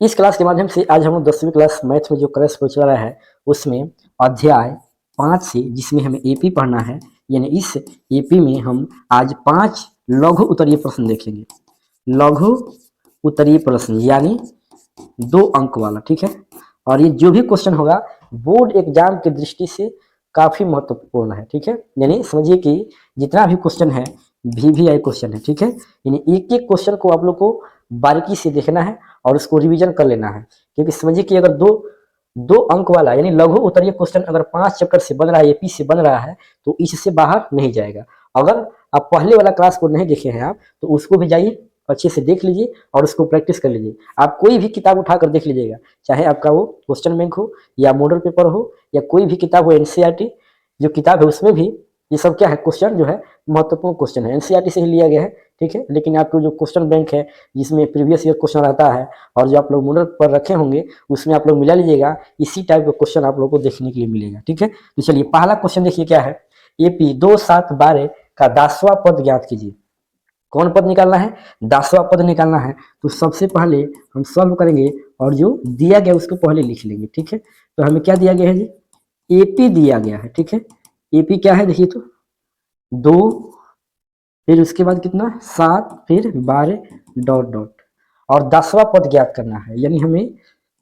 इस क्लास के माध्यम से आज हम लोग 10वीं क्लास मैथ में जो करंट अफेयर चल रहा है उसमें अध्याय 5 से, जिसमें हमें एपी पढ़ना है, यानी इस एपी में हम आज 5 लघु उत्तरीय प्रश्न देखेंगे। लघु उत्तरीय प्रश्न यानी 2 अंक वाला, ठीक है। और ये जो भी क्वेश्चन होगा बोर्ड एग्जाम की दृष्टि से काफी महत्वपूर्ण है, ठीक है। यानी समझिए कि जितना भी क्वेश्चन है वीवीआई क्वेश्चन है, ठीक है। यानी एक एक क्वेश्चन को आप लोग को बारीकी से देखना है और उसको रिवीजन कर लेना है, क्योंकि समझिए कि अगर दो अंक वाला यानी लघु उत्तरीय क्वेश्चन अगर 5 चैप्टर से बन रहा है, एपी से बन रहा है, तो इससे बाहर नहीं जाएगा। अगर आप पहले वाला क्लास को नहीं देखे हैं आप, तो उसको भी जाइए, अच्छे से देख लीजिए और उसको प्रैक्टिस कर लीजिए। आप कोई भी किताब उठाकर देख लीजिएगा, चाहे आपका वो क्वेश्चन बैंक हो या मॉडल पेपर हो या कोई भी किताब हो, एनसीईआरटी जो किताब है उसमें भी ये सब क्या है, क्वेश्चन जो है महत्वपूर्ण क्वेश्चन है, एनसीईआरटी से ही लिया गया है, ठीक है। लेकिन आपको जो क्वेश्चन बैंक है जिसमें प्रीवियस ईयर क्वेश्चन रहता है और जो आप लोग मॉडल पर रखे होंगे उसमें आप लोग मिला लीजिएगा, इसी टाइप का क्वेश्चन आप लोग को देखने के लिए मिलेगा, ठीक है। तो चलिए पहला क्वेश्चन देखिए क्या है, एपी 2, 7, 12 का 10वां पद ज्ञात कीजिए। कौन पद निकालना है, 10वां पद निकालना है। तो सबसे पहले हम सॉल्व करेंगे और जो दिया गया उसको पहले लिख लेंगे, ठीक है। तो हमें क्या दिया गया है जी, एपी दिया गया है, ठीक है। एपी क्या है देखिए, तो 2, फिर उसके बाद कितना 7, फिर 12 डॉट डॉट और 10वां पद ज्ञात करना है, यानी हमें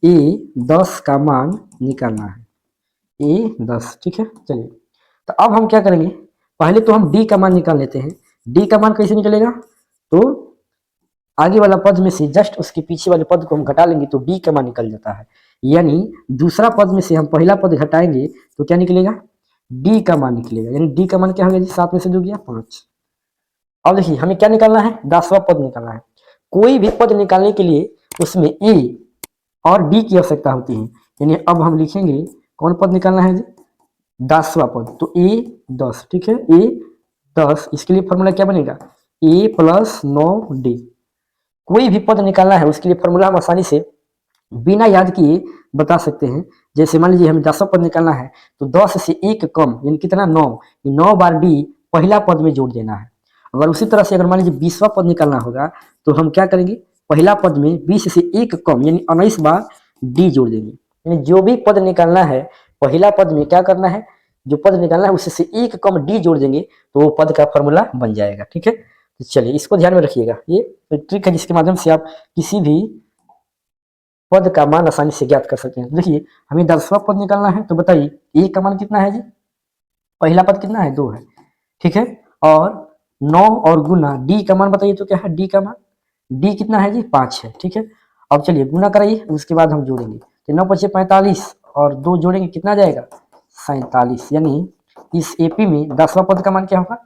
ए 10 का मान निकालना है, ए 10, ठीक है। चलिए तो अब हम क्या करेंगे, पहले तो हम डी का मान निकाल लेते हैं। डी का मान कैसे निकलेगा, तो आगे वाला पद में से जस्ट उसके पीछे वाले पद को हम घटा लेंगे तो डी का मान निकल जाता है। यानी दूसरा पद में से हम पहला पद घटाएंगे तो क्या निकलेगा, डी का मान निकलेगा। यानी डी का मान क्या हो गया जी, 7 में से 2 गया 5। अब देखिए हमें क्या निकालना है, 10वां पद निकालना है। कोई भी पद निकालने के लिए उसमें ए और डी की आवश्यकता होती है। यानी अब हम लिखेंगे कौन पद निकालना है जी, 10वां पद। तो ए 10, ठीक है, ए 10। इसके लिए फॉर्मूला क्या बनेगा, ए प्लस 9डी। कोई भी पद निकालना है उसके लिए फॉर्मूला हम आसानी से बिना याद किए बता सकते हैं। जैसे मान लीजिए हमें 10वां पद निकालना है तो 10 से 1 कम यानी कितना 9, 9 बार डी पहला पद में जोड़ देना है। अगर उसी तरह से अगर मान लीजिए 20वां पद निकालना होगा तो हम क्या करेंगे, पहला पद में 20 से 1 कम यानी 19 बार डी जोड़ देंगे। यानी जो भी पद निकालना है पहला पद में क्या करना है, जो पद निकालना है उससे 1 कम डी जोड़ देंगे तो वो पद का फॉर्मूला बन जाएगा, ठीक है। तो चलिए इसको ध्यान में रखिएगा, ये ट्रिक है जिसके माध्यम से आप किसी भी पद का मान आसानी से ज्ञात कर सकते हैं। देखिए हमें 10वां पद निकालना है तो बताइए ए का मान कितना है जी, पहला पद कितना है 2 है, ठीक है। और 9 और गुना डी का मान बताइए तो क्या है, डी का मान डी कितना है जी 5 है, ठीक है। अब चलिए गुना कराइए, उसके बाद हम जोड़ेंगे तो 9 पचे 45 और 2 जोड़ेंगे कितना जाएगा 47। यानी इस एपी में 10वां पद का मान क्या होगा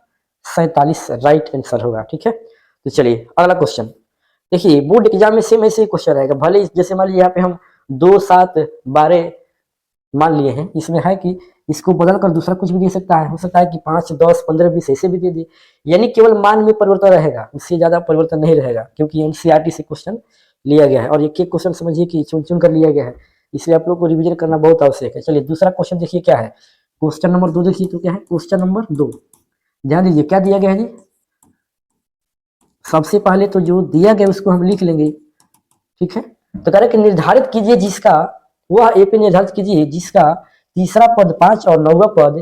47, राइट आंसर होगा, ठीक है। तो चलिए अगला क्वेश्चन देखिए, बोर्ड एग्जाम में सेम ऐसे ही क्वेश्चन रहेगा। भले जैसे मान लीजिए यहाँ पे हम 2, 7, 12 मान लिए हैं, इसमें है कि इसको बदल कर दूसरा कुछ भी दे सकता है, हो सकता है कि 5, 10, 15, 20 ऐसे भी दे दे। यानी केवल मान में परिवर्तन रहेगा, उससे ज्यादा परिवर्तन नहीं रहेगा, क्योंकि एनसीईआरटी से क्वेश्चन लिया गया है और एक एक क्वेश्चन समझिए कि चुन चुन कर लिया गया है, इसलिए आप लोग को रिविजन करना बहुत आवश्यक है। चलिए दूसरा क्वेश्चन देखिए क्या है, क्वेश्चन नंबर 2 देखिए तो क्या है, क्वेश्चन नंबर 2 ध्यान दीजिए क्या दिया गया है जी। सबसे पहले तो जो दिया गया उसको हम लिख लेंगे, ठीक है। तो कह रहे कि निर्धारित कीजिए जिसका, वह एपी निर्धारित कीजिए जिसका तीसरा पद 5 और 9वां पद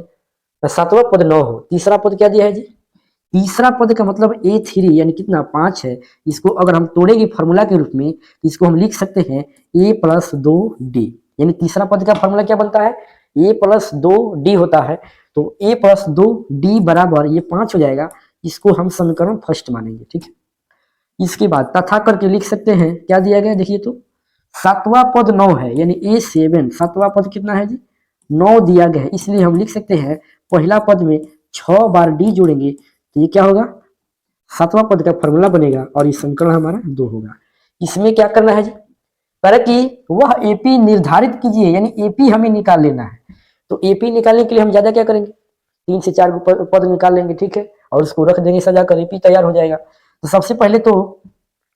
7वां पद 9 हो। तीसरा पद क्या दिया है जी, तीसरा पद का मतलब A3 यानी कितना 5 है। इसको अगर हम तोड़ेंगे फार्मूला के रूप में तो इसको हम लिख सकते हैं a प्लस 2d। यानी तीसरा पद का फार्मूला क्या बनता है, a प्लस 2d होता है। तो a प्लस 2d बराबर ये 5 हो जाएगा। इसको हम समीकरण फर्स्ट मानेंगे, ठीक है। इसके बाद तथा करके लिख सकते हैं क्या दिया गया देखिए, तो 7वां पद 9 है यानी A7। 7वां पद कितना है जी 9 दिया गया है, इसलिए हम लिख सकते हैं पहला पद में 6 बार डी जोड़ेंगे तो ये क्या होगा 7वां पद का फॉर्मूला बनेगा और ये समीकरण हमारा 2 होगा। इसमें क्या करना है जी, कह कि वह एपी निर्धारित कीजिए, यानी एपी हमें निकाल लेना है। तो एपी निकालने के लिए हम ज्यादा क्या करेंगे, 3 से 4 पद निकाल लेंगे, ठीक है, और उसको रख देंगे सजा कर, एपी तैयार हो जाएगा। तो सबसे पहले तो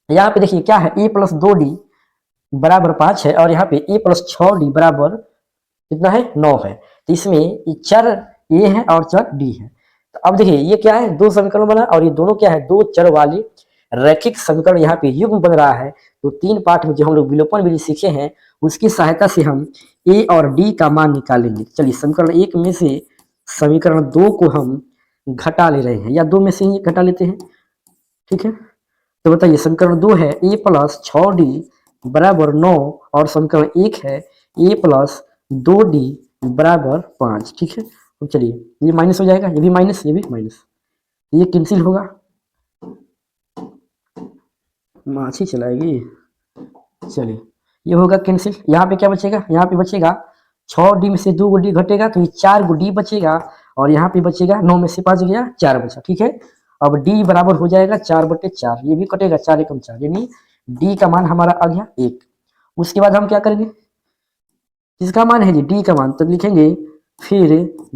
यहाँ पे देखिए क्या है, ए प्लस 2d बराबर 5 है और यहाँ पे ए प्लस 6d बराबर कितना है 9 है। तो इसमें चर ए है और चर डी है। तो अब देखिए ये क्या है, दो समीकरण बना और ये दोनों क्या है, दो चर वाले रैखिक समीकरण यहाँ पे युग्म बन रहा है, तो 3 पार्ट में जो हम लोग विलोपन विधि सीखे हैं उसकी सहायता से हम ए और डी का मान निकालेंगे। चलिए समीकरण 1 में से समीकरण 2 को हम घटा ले रहे हैं, या 2 में से ही घटा लेते हैं, ठीक है। तो बताइए समीकरण 2 है a प्लस 6d बराबर 9 और समीकरण 1 है a प्लस 2d बराबर 5, ठीक है। तो चलिए ये माइनस हो जाएगा, ये भी माइनस, ये भी माइनस, ये कैंसिल होगा, माछी चलाएगी। चलिए ये होगा कैंसिल, यहाँ पे क्या बचेगा, यहाँ पे बचेगा 6d में से 2 डी घटेगा तो ये 4 डी बचेगा, और यहाँ पे बचेगा 9 में से 5 गया 4 बचा, ठीक है। अब d बराबर हो जाएगा 4/4, ये भी कटेगा 4 एकम 4, यानी d का मान हमारा आ गया 1। उसके बाद हम क्या करेंगे, किसका मान है जी, d का मान, तो लिखेंगे फिर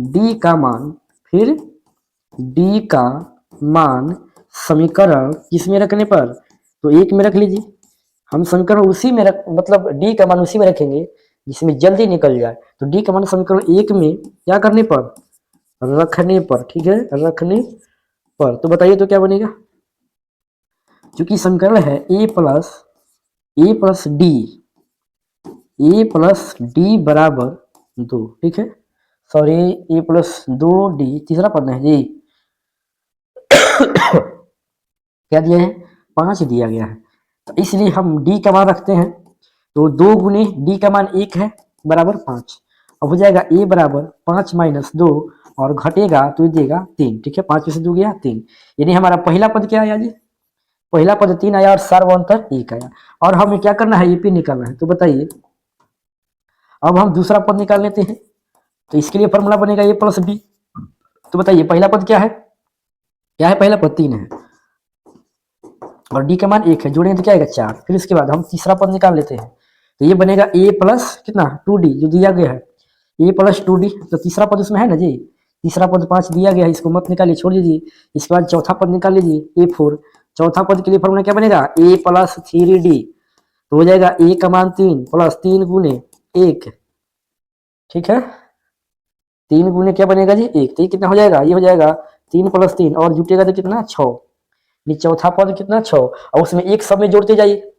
d का मान, फिर d का मान समीकरण किसमें रखने पर, तो 1 में रख लीजिए। हम समीकरण उसी में रख, मतलब d का मान उसी में रखेंगे जिसमें जल्दी निकल जाए, तो d का मान समीकरण 1 में क्या करने पर, रखने पर, ठीक है, रखने पर। तो बताइए तो क्या बनेगा, क्योंकि समीकरण है a प्लस डी बराबर 2, ठीक है, सॉरी a प्लस 2d तीसरा पद है जी क्या दिया है, 5 दिया गया है, तो इसलिए हम d का मान रखते हैं, तो 2 गुने d का मान 1 है बराबर 5। अब हो जाएगा a बराबर 5 माइनस 2 और घटेगा तो देगा 3, ठीक है, 5 में से 2 गया 3, यानी हमारा पहला पद क्या आया जी, पहला पद 3 आया और सार्वंतर 1 आया, और हमें क्या करना है, ep निकालना है। तो बताइए अब हम दूसरा पद निकाल लेते हैं, तो इसके लिए फॉर्मूला बनेगा a प्लस बी। तो बताइए पहला पद क्या है, क्या है पहला पद 3 है और d का मान 1 है, जोड़ेंगे तो क्या आएगा 4। फिर इसके बाद हम तीसरा पद निकाल लेते हैं, तो ये बनेगा a प्लस कितना 2d जो दिया गया है, a प्लस 2d, तो तीसरा पद उसमें है ना जी, तीसरा पद 5 दिया गया है, इसको मत निकालिए, छोड़ दीजिए। इसके बाद चौथा पद निकाल लीजिए a4, चौथा पद के लिए फॉर्मूला क्या बनेगा, a प्लस 3d, तो हो जाएगा a का मान 3 प्लस 3 गुने 1, ठीक है, 3 गुने क्या बनेगा जी 1, तो ये कितना हो जाएगा, ये हो जाएगा 3 प्लस 3 और जुटेगा तो कितना 6, ये चौथा पद कितना 6, और उसमें 1 सब में जोड़ते जाइए,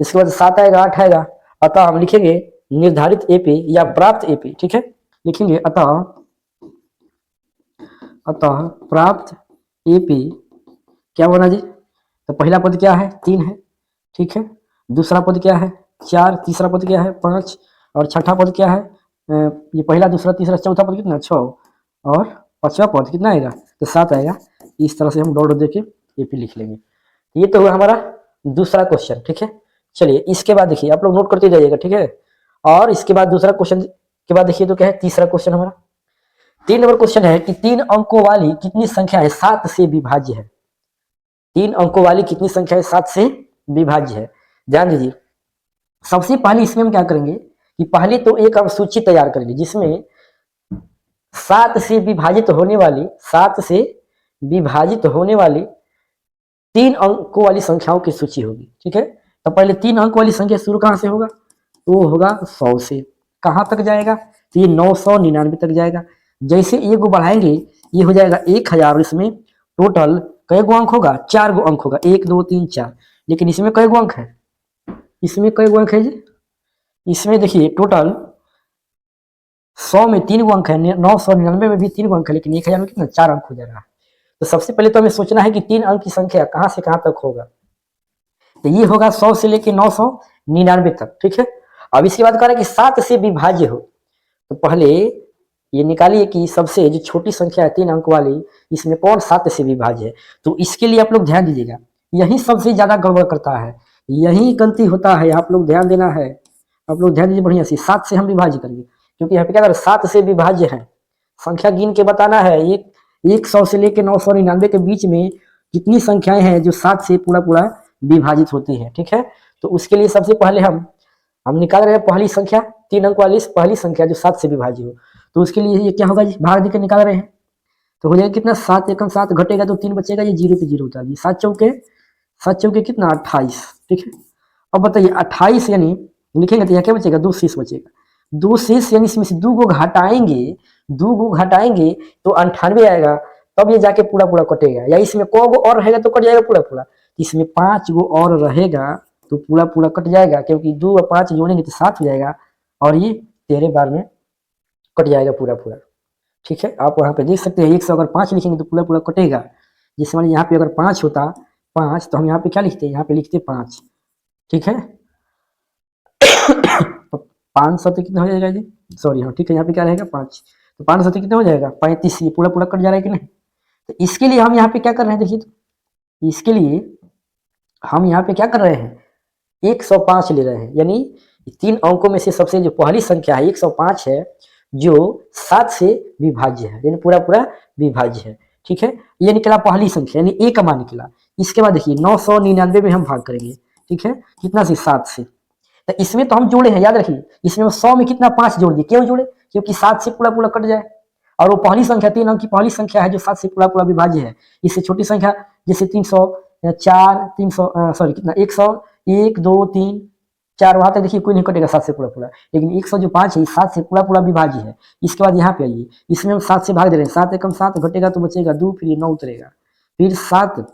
इसके बाद 7 आएगा 8 आएगा, अतः हम लिखेंगे निर्धारित एपी या प्राप्त एपी, ठीक है, लिखेंगे अतः प्राप्त एपी क्या बना जी, तो पहला पद क्या है 3 है, ठीक है, दूसरा पद क्या है 4, तीसरा पद क्या है 5, और छठा पद क्या है, ये पहला दूसरा तीसरा चौथा पद कितना 6, और पांचवा पद कितना आएगा, तो 7 आएगा। इस तरह से हम डॉट देके एपी लिख लेंगे। ये तो हुआ हमारा दूसरा क्वेश्चन, ठीक है। चलिए इसके बाद देखिए, आप लोग नोट करते जाइएगा, ठीक है। और इसके बाद दूसरा क्वेश्चन के बाद देखिए तो क्या है, तीसरा क्वेश्चन हमारा 3 नंबर क्वेश्चन है कि 3 अंकों वाली कितनी संख्या है 7 से विभाज्य है, 3 अंकों वाली कितनी संख्या है 7 से विभाज्य है। ध्यान दीजिए, सबसे पहले इसमें हम क्या करेंगे कि पहले तो एक हम सूची तैयार करेंगे जिसमें 7 से विभाजित होने वाली 3 अंकों वाली संख्याओं की सूची होगी, ठीक है। तो पहले 3 अंक वाली संख्या शुरू कहां से होगा, तो होगा 100 से, कहां तक जाएगा, तो ये 999 तक जाएगा। जैसे एक गो बढ़ाएंगे ये हो जाएगा 1000, इसमें टोटल कई गो अंक होगा, 4 गो अंक होगा, 1 2 3 4, लेकिन इसमें कई गो अंक है, इसमें कई गो अंक है जी, इसमें देखिए टोटल 100 में 3 गो अंक है, 999 में भी 3 गो अंक है, लेकिन 1000 में कितना 4 अंक हो जाएगा। तो सबसे पहले तो हमें सोचना है कि 3 अंक की संख्या कहां से कहां तक होगा, तो ये होगा 100 से लेके 999 तक, ठीक है। अब इसके बाद कह रहा है कि 7 से विभाज्य हो, तो पहले ये निकालिए कि सबसे जो छोटी संख्या है 3 अंक वाली, इसमें कौन 7 से विभाज्य है। तो इसके लिए आप लोग ध्यान दीजिएगा, यही सबसे ज्यादा गड़बड़ करता है, यही गलती होता है, आप लोग ध्यान देना है, आप लोग ध्यान दीजिए बढ़िया से। 7 से हम विभाज्य करेंगे, क्योंकि यहाँ पे क्या कर 7 से विभाज्य है, संख्या गिन के बताना है, 100 से लेके 999 के बीच में कितनी संख्याएं हैं जो 7 से पूरा विभाजित होती है, ठीक है। तो उसके लिए सबसे पहले हम निकाल रहे हैं पहली संख्या, 3 अंक वाली पहली संख्या जो 7 से विभाज्य हो, तो उसके लिए ये क्या होगा जी, भाग देकर निकाल रहे हैं, तो हो जाएगा कितना 7 एकम 7 घटेगा तो 3 बचेगा, ये 0 पे 0 होता है, 7 चौके कितना 28, ठीक है। अब बताइए 28 यानी लिखेंगे तो यहाँ क्या बचेगा, 2 शेष बचेगा, 2 शेष यानी इसमें से 2 गो घटाएंगे, 2 गो घटाएंगे तो 98 आएगा, तब ये जाके पूरा कटेगा, या इसमें को गो और रहेगा तो कट जाएगा पूरा, तो इसमें 5 गो और रहेगा तो पूरा पूरा कट जाएगा, क्योंकि 2 और 5 जोड़ेंगे तो 7 हो जाएगा, और ये 13 बार में कट जाएगा पूरा पूरा। ठीक है, आप वहाँ पे देख सकते हैं 100 अगर 5 लिखेंगे तो पूरा पूरा कटेगा। जिस मान यहाँ पे अगर 5 होता 5 तो हम यहाँ पे क्या लिखते हैं, यहाँ पे लिखते 5। ठीक है, तो 500 तो कितना हो जाएगा जी, सॉरी हाँ ठीक है, यहाँ पे क्या रहेगा 5, तो 500 तो कितना हो जाएगा 35, ये पूरा पूरा कट जा रहा है कि नहीं। तो इसके लिए हम यहाँ पे क्या कर रहे हैं, देखिए तो इसके लिए हम यहाँ पे क्या कर रहे हैं 105 ले रहे हैं, यानी 3 अंकों में से सबसे जो पहली संख्या है 105 है, जो 7 से विभाज्य है, यानी पूरा पूरा विभाज्य है। ठीक है, ये निकला पहली संख्या, यानी ए का मान निकला। इसके बाद देखिए 999 में हम भाग करेंगे। ठीक है, कितना से 7 से, तो इसमें तो हम जोड़े हैं, याद रखिए इसमें 100 में कितना 5 जोड़ दिए, क्यों जोड़े, क्योंकि 7 से पूरा पूरा कट जाए, और वो पहली संख्या 3 अंक की पहली संख्या है जो 7 से पूरा पूरा विभाज्य है। इससे छोटी संख्या जैसे 304 300 सॉरी कितना 100 1 2 3 4 वहां तक देखिए कोई नहीं कटेगा 7 से पूरा पूरा, लेकिन 105 है 7 से पूरा पूरा विभाज्य है। इसके बाद यहाँ पे आइए, इसमें हम 7 से भाग दे रहे हैं, 7 एकम 7 घटेगा तो बचेगा 2, फिर ये 9 उतरेगा, फिर 7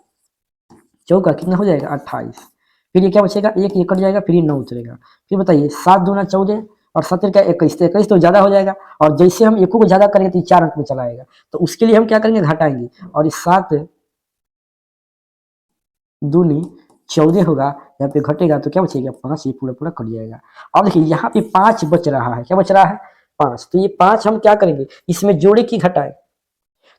चौका कितना हो जाएगा 28, फिर ये क्या बचेगा 1 ये कट जाएगा, फिर ये 9 उतरेगा। फिर बताइए 7 दूना 14 और 17 का 21, तो 21 तो ज्यादा हो जाएगा, और जैसे हम एको को ज्यादा करेंगे तो 4 अंक में चला आएगा, तो उसके लिए हम क्या करेंगे घटाएंगे, और इस 7 दूनी 14 होगा, यहाँ पे घटेगा तो क्या बचेगा 5, ये पूरा पूरा कट जाएगा। अब देखिए यहाँ पे 5 बच रहा है, क्या बच रहा है 5, तो ये 5 हम क्या करेंगे इसमें जोड़े की घटाए,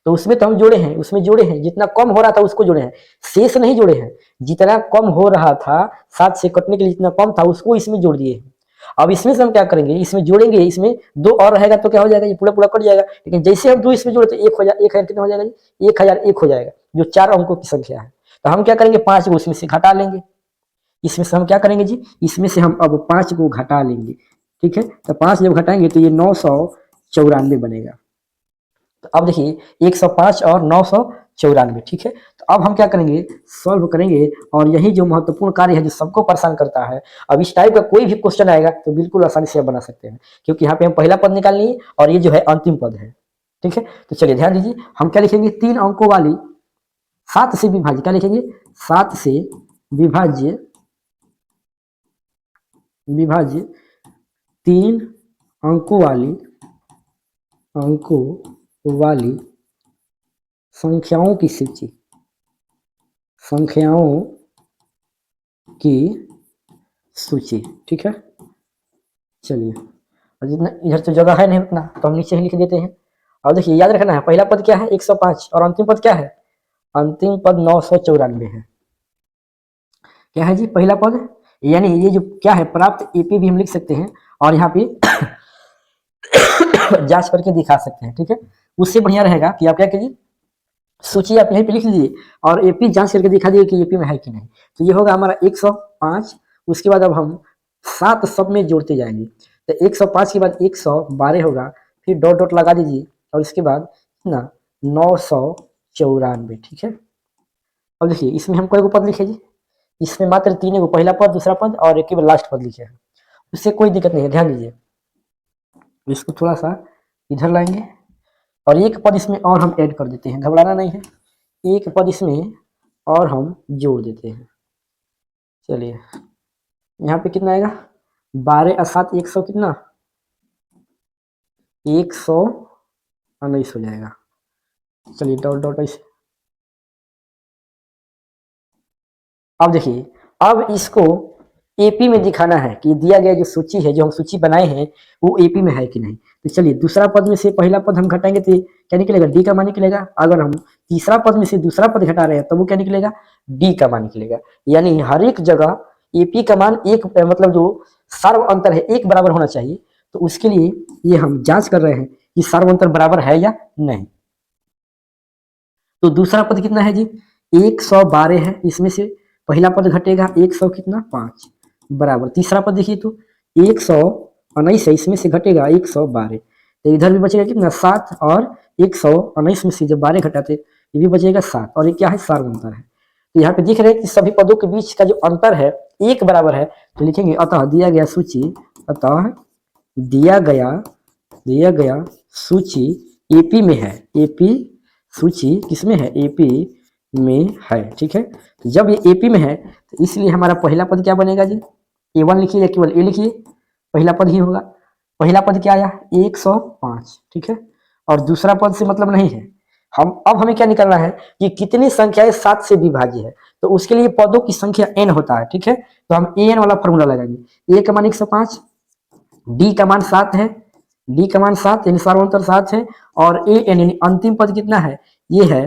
तो उसमें तो हम जोड़े हैं, उसमें जोड़े हैं, जितना कम हो रहा था उसको जोड़े हैं, शेष नहीं जोड़े हैं, जितना कम हो रहा था 7 से कटने के लिए जितना कम था उसको इसमें जोड़ दिए हैं। अब इसमें से हम क्या करेंगे, इसमें जोड़ेंगे, इसमें 2 और रहेगा तो क्या हो जाएगा ये पूरा पूरा कट जाएगा, लेकिन जैसे हम 2 इसमें जोड़े तो 1000 कितना हो जाएगा जी 1001 हो जाएगा, जो 4 अंकों की संख्या है। तो हम क्या करेंगे 5 को इसमें से घटा लेंगे, इसमें से हम क्या करेंगे जी इसमें से हम अब 5 को घटा लेंगे। ठीक है, तो 5 जब घटाएंगे तो ये 994 बनेगा। तो अब देखिए 105 और 994। ठीक है, तो अब हम क्या करेंगे सॉल्व करेंगे, और यही जो महत्वपूर्ण कार्य है जो सबको परेशान करता है। अब इस टाइप का कोई भी क्वेश्चन आएगा तो बिल्कुल आसानी से आप बना सकते हैं, क्योंकि यहाँ पे हम पहला पद निकाल लिए और ये जो है अंतिम पद है। ठीक है, तो चलिए ध्यान दीजिए, हम क्या लिखेंगे 3 अंकों वाली 7 से विभाज्य, क्या लिखेंगे 7 से विभाज्य 3 अंकों वाली संख्याओं की सूची। ठीक है, चलिए, और जितना इधर तो जगह है नहीं उतना तो हम नीचे ही लिख देते हैं। और देखिए याद रखना है पहला पद क्या है 105 और अंतिम पद क्या है, अंतिम पद 994 है। क्या है जी पहला पद, यानी ये जो क्या है प्राप्त एपी भी हम लिख सकते हैं, और यहाँ पे जांच करके दिखा सकते हैं। ठीक है, उससे बढ़िया रहेगा कि आप क्या कीजिए सूची आप यहीं पे लिख लीजिए और एपी जांच करके दिखा दिए कि एपी में है कि नहीं। तो ये होगा हमारा 105, उसके बाद अब हम 7 सब में जोड़ते जाएंगे, तो 105 के बाद 112 होगा, फिर डॉट डॉट लगा दीजिए, और इसके बाद ना 994। ठीक है, अब देखिए इसमें हम कोई पद लिखे जी, इसमें मात्र 3 को, पहला पद दूसरा पद और एक लास्ट पद लिखे हैं, उससे कोई दिक्कत नहीं है। ध्यान दीजिए, इसको थोड़ा सा इधर लाएंगे और एक पद इसमें और हम ऐड कर देते हैं, घबराना नहीं है, एक पद इसमें और हम जोड़ देते हैं। चलिए यहाँ पे कितना आएगा 12 और 7 100 कितना 119 हो जाएगा। चलिए डॉट डॉट ऐसे, अब देखिए अब इसको एपी में दिखाना है कि दिया गया जो सूची है, जो हम सूची बनाए हैं वो एपी में है कि नहीं। तो चलिए दूसरा पद में से पहला पद हम घटाएंगे तो क्या निकलेगा डी का मान निकलेगा, अगर हम तीसरा पद में से दूसरा पद घटा रहे हैं तो वो क्या निकलेगा डी का मान निकलेगा। यानी हर एक जगह एपी का मान एक मतलब जो सर्व अंतर है एक बराबर होना चाहिए, तो उसके लिए ये हम जांच कर रहे हैं कि सर्व अंतर बराबर है या नहीं। तो दूसरा पद कितना है जी 112 है, इसमें से पहला पद घटेगा 100 कितना 5 बराबर, तीसरा पद देखिए तो 119 है, इसमें से घटेगा 112, तो इधर भी बचेगा कितना 7 और 119 में से जब 12 घटाते ये भी बचेगा 7, और ये क्या है सार्व अंतर है। तो यहाँ पे दिख रहे हैं कि सभी पदों के बीच का जो अंतर है एक बराबर है, तो लिखेंगे अतः दिया गया सूची, अतः दिया गया सूची एपी में है, एपी सूची किसमें है एपी में है, ठीक है। तो जब ये एपी में है तो इसलिए हमारा पहला पद क्या बनेगा जी, A1 लिखिए या केवल ए लिखिए, पहला पद ही होगा। पहला पद क्या आया 105, ठीक है। और दूसरा पद से मतलब नहीं है, हम अब हमें क्या निकालना है कि कितनी संख्याएं 7 से विभाज्य है। तो उसके लिए पदों की संख्या n होता है, ठीक है। तो हम an वाला फॉर्मूला लगाएंगे। a का मान 105, d का मान 7 है, d का मान 7 यानी सार्वंतर 7 है, और an यानी अंतिम पद कितना है, ये है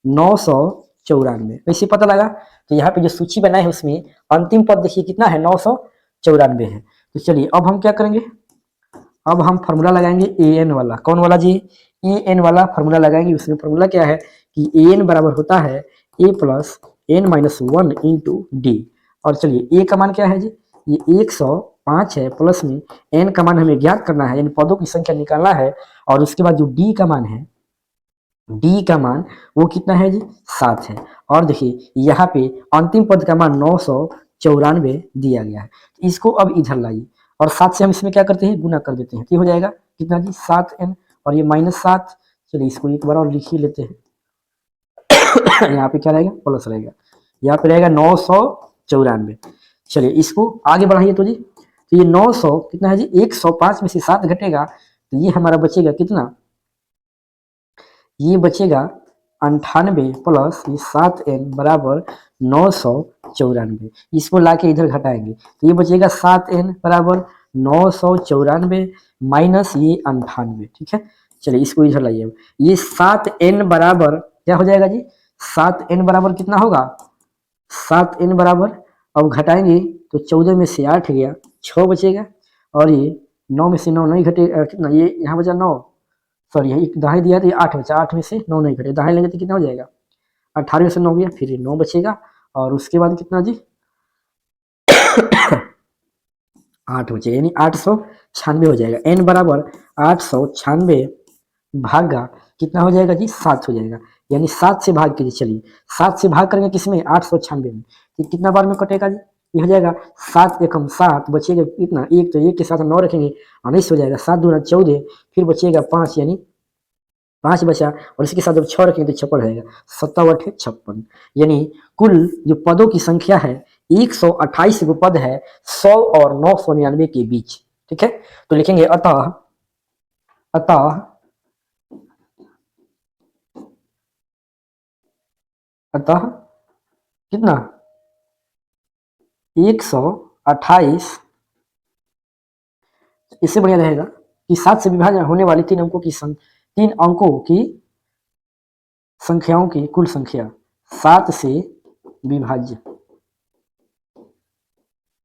994। वैसे पता लगा। तो यहाँ पे जो सूची बनाए है उसमें अंतिम पद देखिए कितना है, 994 है। तो चलिए अब हम क्या करेंगे, अब हम फॉर्मूला लगाएंगे ए एन वाला। कौन वाला जी, ए एन वाला फॉर्मूला लगाएंगे। उसमें फॉर्मूला क्या है कि ए एन बराबर होता है A plus N minus 1 into D. और चलिए ए का मान क्या है जी, ये 105 है, प्लस में एन का मान हमें ज्ञात करना है, यानी पदों की संख्या निकालना है। और उसके बाद जो डी का मान है, डी का मान वो कितना है जी, 7 है। और देखिए यहाँ पे अंतिम पद का मान 994 दिया गया है। तो इसको अब इधर लाइए और 7 से हम इसमें क्या करते हैं, गुना कर देते हैं। तो हो जाएगा कितना जी, 7n और ये -7। चलिए इसको एक बार और लिख ही लेते हैं। यहाँ पे क्या रहेगा, प्लस रहेगा, यहाँ पे रहेगा 994। चलिए इसको आगे बढ़ाइए तो जी। तो ये 900 कितना है जी, 105 में से 7 घटेगा तो ये हमारा बचेगा कितना, ये बचेगा 98 प्लस ये 7n बराबर 994। इसको लाके इधर घटाएंगे तो ये बचेगा 7n बराबर 994 माइनस ये 98, ठीक है। चलिए इसको इधर लाइए। ये 7n बराबर क्या हो जाएगा जी, 7n बराबर कितना होगा, 7n बराबर, अब घटाएंगे तो 14 में से 8 गया, 6 बचेगा। और ये 9 में से 9 नहीं घटे, कितना ये यहाँ बचा 9, सॉरी एक दाएं दिया तो ये 8 बचा, 8 में से 9 नहीं घटे, दाएं लेंगे तो कितना हो जाएगा, 18 में से 9 गया, फिर ये 9 बचेगा। और उसके बाद कितना जी 8 बचेगा, यानी 896 हो जाएगा। n बराबर 896 भागा कितना हो जाएगा जी, 7 हो जाएगा। यानी 7 से भाग कीजिए। चलिए 7 से भाग करेंगे किसमें, 896 में, तो कितना बार में कटेगा जी, ये हो जाएगा 7 एकम 7, बचेगा इतना एक, तो एक के साथ 9 रखेंगे 19 हो जाएगा, 7 दूना 14, फिर बचेगा 5 यानी 5 बचा, और इसके साथ जब 6 रखेंगे तो 56 रहेगा, 7 56। यानी कुल जो पदों की संख्या है 128 गो पद है 100 और 999 के बीच, ठीक है। तो लिखेंगे अतः अतः अतः कितना 128, इससे बढ़िया रहेगा कि 7 से विभाजन होने वाली 3 अंकों की संख्याओं की कुल संख्या 7 से विभाज्य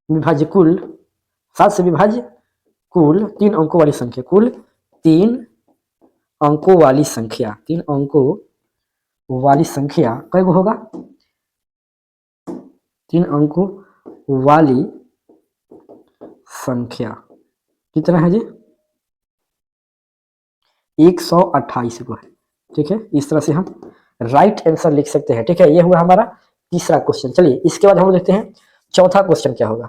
विभाज्य कुल 7 से विभाज्य कुल 3 अंकों वाली संख्या, कुल 3 अंकों वाली संख्या, 3 अंकों वाली संख्या कई गो होगा, 3 अंकों वाली संख्या कितना है जी, 128 को है, ठीक है। इस तरह से हम राइट आंसर लिख सकते हैं, ठीक है। ये हुआ हमारा तीसरा क्वेश्चन। चलिए इसके बाद हम देखते हैं चौथा क्वेश्चन क्या होगा।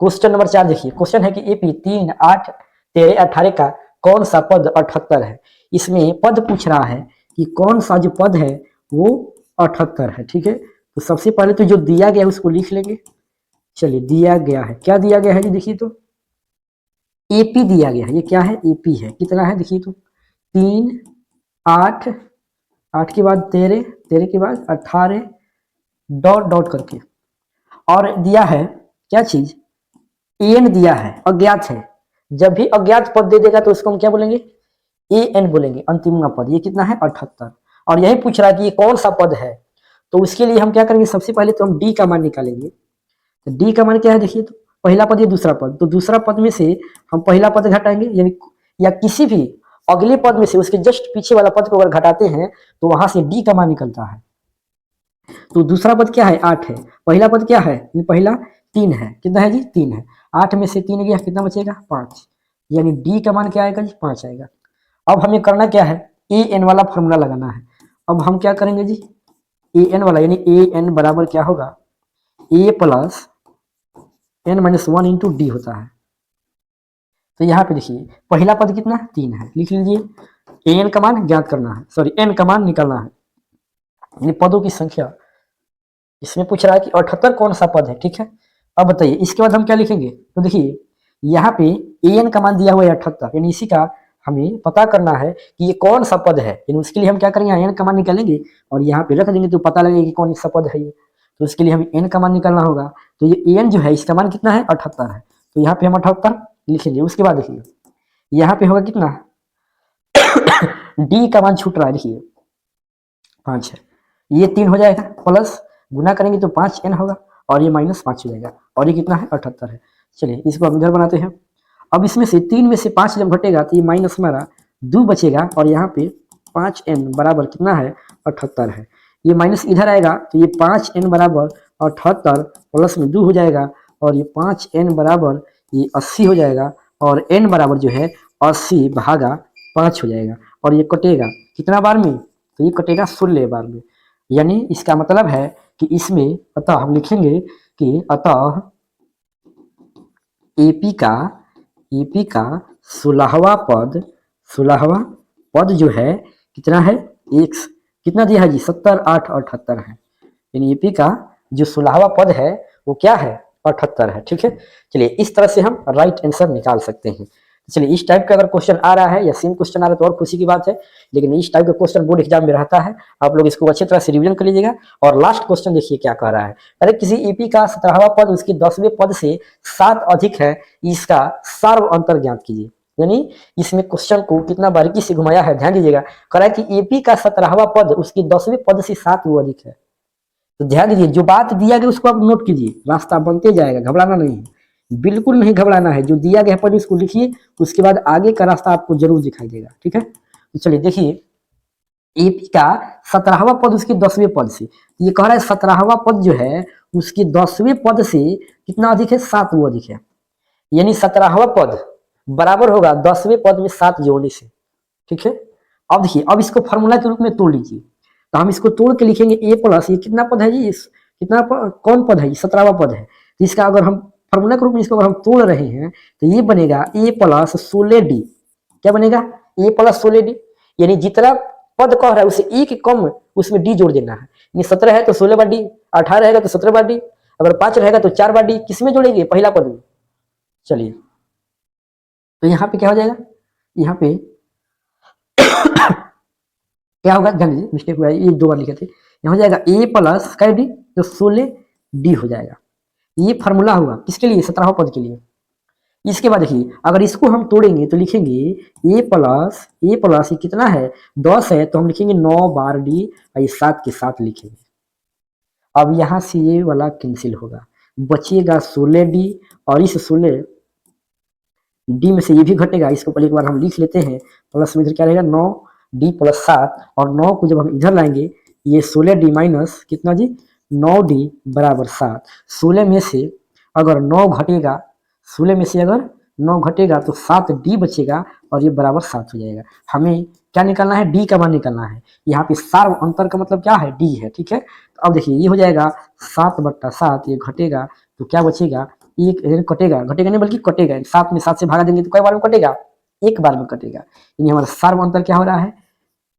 क्वेश्चन नंबर 4 देखिए, क्वेश्चन है कि एपी 3, 8, 13, 18 का कौन सा पद 78 है। इसमें पद पूछ रहा है कि कौन सा जो पद है वो 78 है, ठीक है। तो सबसे पहले तो जो दिया गया है उसको लिख लेंगे। चलिए दिया गया है, क्या दिया गया है जी, देखिए तो एपी दिया गया है। ये क्या है, एपी है। कितना है देखिए तो 3, 8, 8 के बाद 13, 13 के बाद 18, डॉट डॉट करके, और दिया है क्या चीज, एन दिया है, अज्ञात है। जब भी अज्ञात पद दे देगा तो उसको हम क्या बोलेंगे, ए एन बोलेंगे, अंतिम पद। ये कितना है 78। और यही पूछ रहा है कि ये कौन सा पद है। तो उसके लिए हम क्या करेंगे, सबसे पहले तो हम डी का मान निकालेंगे। तो डी का मान क्या है देखिए तो पहला पद, ये दूसरा पद, तो दूसरा पद में से हम पहला पद घटाएंगे, यानी या किसी भी अगले पद में से उसके जस्ट पीछे वाला पद को अगर घटाते हैं तो वहां से डी का मान निकलता है। तो दूसरा पद क्या है, 8 है। पहला पद क्या है, ये पहला 3 है। कितना है जी, 3 है। 8 में से 3 गया, कितना बचेगा 5, यानी डी का मान क्या आएगा जी, 5 आएगा। अब हमें करना क्या है, ए एन वाला फॉर्मूला लगाना है। अब हम क्या करेंगे जी, ए एन वाला, यानी ए एन बराबर क्या होगा, A plus N minus 1 into D होता है। तो यहाँ पे देखिए पहला पद कितना 3 है, लिख लीजिए। ए एन का मान ज्ञात करना है, सॉरी एन का मान निकालना है। यानी पदों की संख्या। इसमें पूछ रहा है कि 78 कौन सा पद है, ठीक है। अब बताइए इसके बाद हम क्या लिखेंगे, तो देखिए यहाँ पे an का मान दिया हुआ है 78, यानी इसी का हमें पता करना है कि ये कौन सा पद है, यानी उसके लिए हम क्या करेंगे, n का मान निकालेंगे और यहाँ पे रख देंगे तो पता लगेगा कि कौन सा पद है ये। तो इसके लिए हमें n का मान निकालना होगा, तो ये an जो है इसका मान कितना है 78 है, तो यहाँ पे हम 78 लिखेंगे। उसके बाद देखिए यहाँ पे होगा कितना, d का मान छूट रहा है, देखिए 5 है, ये 3 हो जाएगा, प्लस गुना करेंगे तो 5n होगा और ये -5 हो जाएगा और ये कितना है 78 है। चलिए इसको अब इधर बनाते हैं। अब इसमें से 3 में से 5 जब घटेगा तो ये माइनस हमारा 2 बचेगा और यहाँ पे 5n बराबर कितना है 78 है। ये माइनस इधर आएगा तो ये 5n बराबर 78 प्लस में 2 हो जाएगा और ये 5n बराबर ये 80 हो जाएगा और n बराबर जो है 80 भागा 5 हो जाएगा और ये कटेगा कितना बार में, तो ये कटेगा 16 बार में। यानी इसका मतलब है कि इसमें अतः हम लिखेंगे कि अतः एपी का 16वां पद जो है कितना है, एक कितना दिया है जी 70 8 78 है, यानी एपी का जो 16वां पद है वो क्या है 78 है, ठीक है। चलिए इस तरह से हम राइट आंसर निकाल सकते हैं। चलिए इस टाइप का अगर क्वेश्चन आ रहा है या सेम क्वेश्चन आ रहा है तो और खुशी की बात है, लेकिन इस टाइप का क्वेश्चन बोर्ड एग्जाम में रहता है, आप लोग इसको अच्छी तरह से रिवीजन कर लीजिएगा। और लास्ट क्वेश्चन देखिए क्या कह रहा है, अरे किसी ईपी का 17वां पद उसके 10वें पद से 7 अधिक है, इसका सार्व अंतर ज्ञात कीजिए। यानी इसमें क्वेश्चन को कितना बारीकी से घुमाया है, ध्यान दीजिएगा। कह रहा है कि एपी का 17वां पद उसके 10वें पद से 7 वो अधिक है, तो ध्यान दीजिए जो बात दिया गया उसको आप नोट कीजिए, रास्ता बनते जाएगा, घबराना नहीं है, बिल्कुल नहीं घबराना है। जो दिया गया पद उसको लिखिए, उसके बाद आगे का रास्ता आपको जरूर दिखाई देगा, ठीक है। तो चलिए देखिए एपी का 17वां पद उसके 10वें पद से, ये कह रहा है 17वां पद जो है उसके 10वें पद से कितना अधिक है, 7 वो अधिक है। यानी 17वां पद बराबर होगा 10वें पद में 7 जोड़ने से, ठीक है। अब देखिए अब इसको फॉर्मूला के रूप में तोड़ लीजिए, तो हम इसको तोड़ के लिखेंगे ए प्लस, ये कितना पद है जी, कितना कौन पद है, ये 17वां पद है। तो इसका अगर हम फॉर्मूला के रूप में इसको अगर हम तोड़ रहे हैं तो ये बनेगा ए प्लस 16d, क्या बनेगा ए प्लस 16d, यानी जितना पद कह रहा है उसे एक कम उसमें डी जोड़ देना है। यानी 17 है तो 16 बार डी, 18 रहेगा तो 17 बार डी, अगर 5 रहेगा तो 4 बार डी, किसमें जोड़ेंगे, पहला पद में। चलिए तो यहाँ पे क्या हो जाएगा, यहाँ पे क्या होगा, ध्यान दीजिए मिस्टेक हुआ है, ये 2 बार लिखे थे, यहाँ हो जाएगा ए प्लस क्या डी तो 16d हो जाएगा। ये फार्मूला होगा किसके लिए, 17वां पद के लिए। इसके बाद देखिए अगर इसको हम तोड़ेंगे तो लिखेंगे ए प्लस ये कितना है 10 है, तो हम लिखेंगे 9 बार डी और ये 7 के साथ लिखेंगे। अब यहाँ से ये वाला कैंसिल होगा, बचेगा 16d और इस 16d में से ये भी घटेगा, इसको पहले एक बार हम लिख लेते हैं, प्लस में इधर क्या रहेगा 9d प्लस 7 और 9 को जब हम इधर लाएंगे ये 16d माइनस कितना जी 9d बराबर 7। 16 में से अगर 9 घटेगा, 16 में से अगर 9 घटेगा तो 7d बचेगा और ये बराबर 7 हो जाएगा। हमें क्या निकालना है, डी का मान निकालना है। यहाँ पे सार्व अंतर का मतलब क्या है, डी है, ठीक है। तो अब देखिए ये हो जाएगा 7/7, ये घटेगा तो क्या बचेगा, एक कटेगा, घटेगा नहीं बल्कि कटेगा, 7 में 7 से भागा देंगे तो कई बार में कटेगा, एक बार में कटेगा। यानी हमारा सार्व अंतर क्या हो रहा है,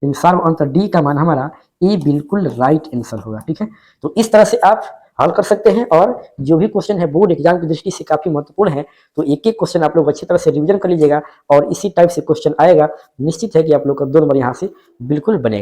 सार्व अंतर डी का मान हमारा ए बिल्कुल राइट आंसर होगा, ठीक है। तो इस तरह से आप हल कर सकते हैं और जो भी क्वेश्चन है बोर्ड एग्जाम की दृष्टि से काफी महत्वपूर्ण है, तो एक एक क्वेश्चन आप लोग अच्छी तरह से रिवीजन कर लीजिएगा और इसी टाइप से क्वेश्चन आएगा, निश्चित है कि आप लोग का 2 नंबर यहाँ से बिल्कुल बनेगा।